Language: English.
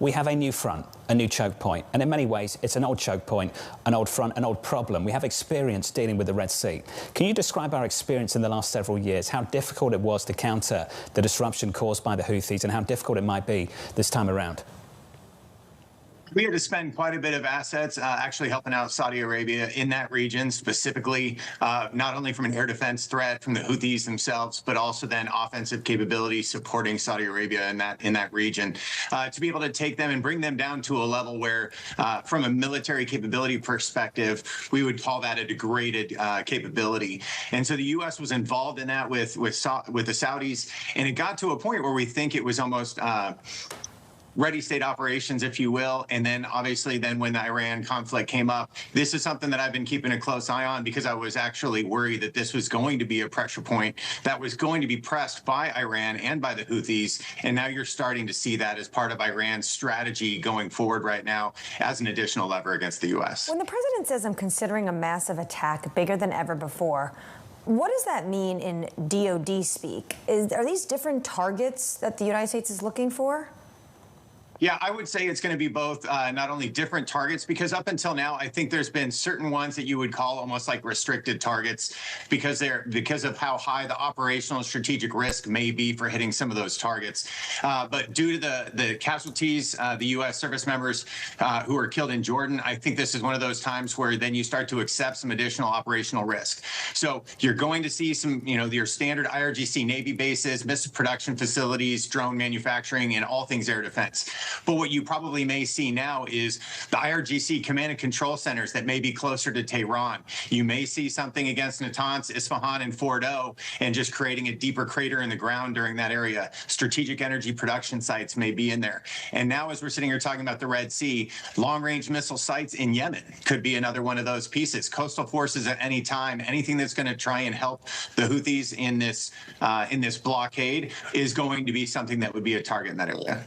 We have a new front, a new choke point, and in many ways it's an old choke point, an old front, an old problem. We have experience dealing with the Red Sea. Can you describe our experience in the last several years, how difficult it was to counter the disruption caused by the Houthis and how difficult it might be this time around? We had to spend quite a bit of assets actually helping out Saudi Arabia in that region, specifically not only from an air defense threat from the Houthis themselves, but also then offensive capability supporting Saudi Arabia in that region to be able to take them and bring them down to a level where, from a military capability perspective, we would call that a degraded capability. And so the U.S. was involved in that with the Saudis, and it got to a point where we think it was almost ready state operations, if you will. And then obviously then when the Iran conflict came up, this is something that I've been keeping a close eye on because I was actually worried that this was going to be a pressure point that was going to be pressed by Iran and by the Houthis. And now you're starting to see that as part of Iran's strategy going forward right now as an additional lever against the U.S. When the president says I'm considering a massive attack bigger than ever before, what does that mean in DoD speak? Are these different targets that the United States is looking for? Yeah, I would say it's going to be both not only different targets, because up until now, I think there's been certain ones that you would call almost like restricted targets because of how high the operational and strategic risk may be for hitting some of those targets. But due to the casualties, the U.S. service members who were killed in Jordan, I think this is one of those times where then you start to accept some additional operational risk. So you're going to see some, your standard IRGC Navy bases, missile production facilities, drone manufacturing, and all things air defense. But what you probably may see now is the IRGC command and control centers that may be closer to Tehran. You may see something against Natanz, Isfahan, and Fordo, and just creating a deeper crater in the ground during that area. Strategic energy production sites may be in there. And now as we're sitting here talking about the Red Sea, long-range missile sites in Yemen could be another one of those pieces. Coastal forces at any time, anything that's going to try and help the Houthis in this blockade is going to be something that would be a target in that area.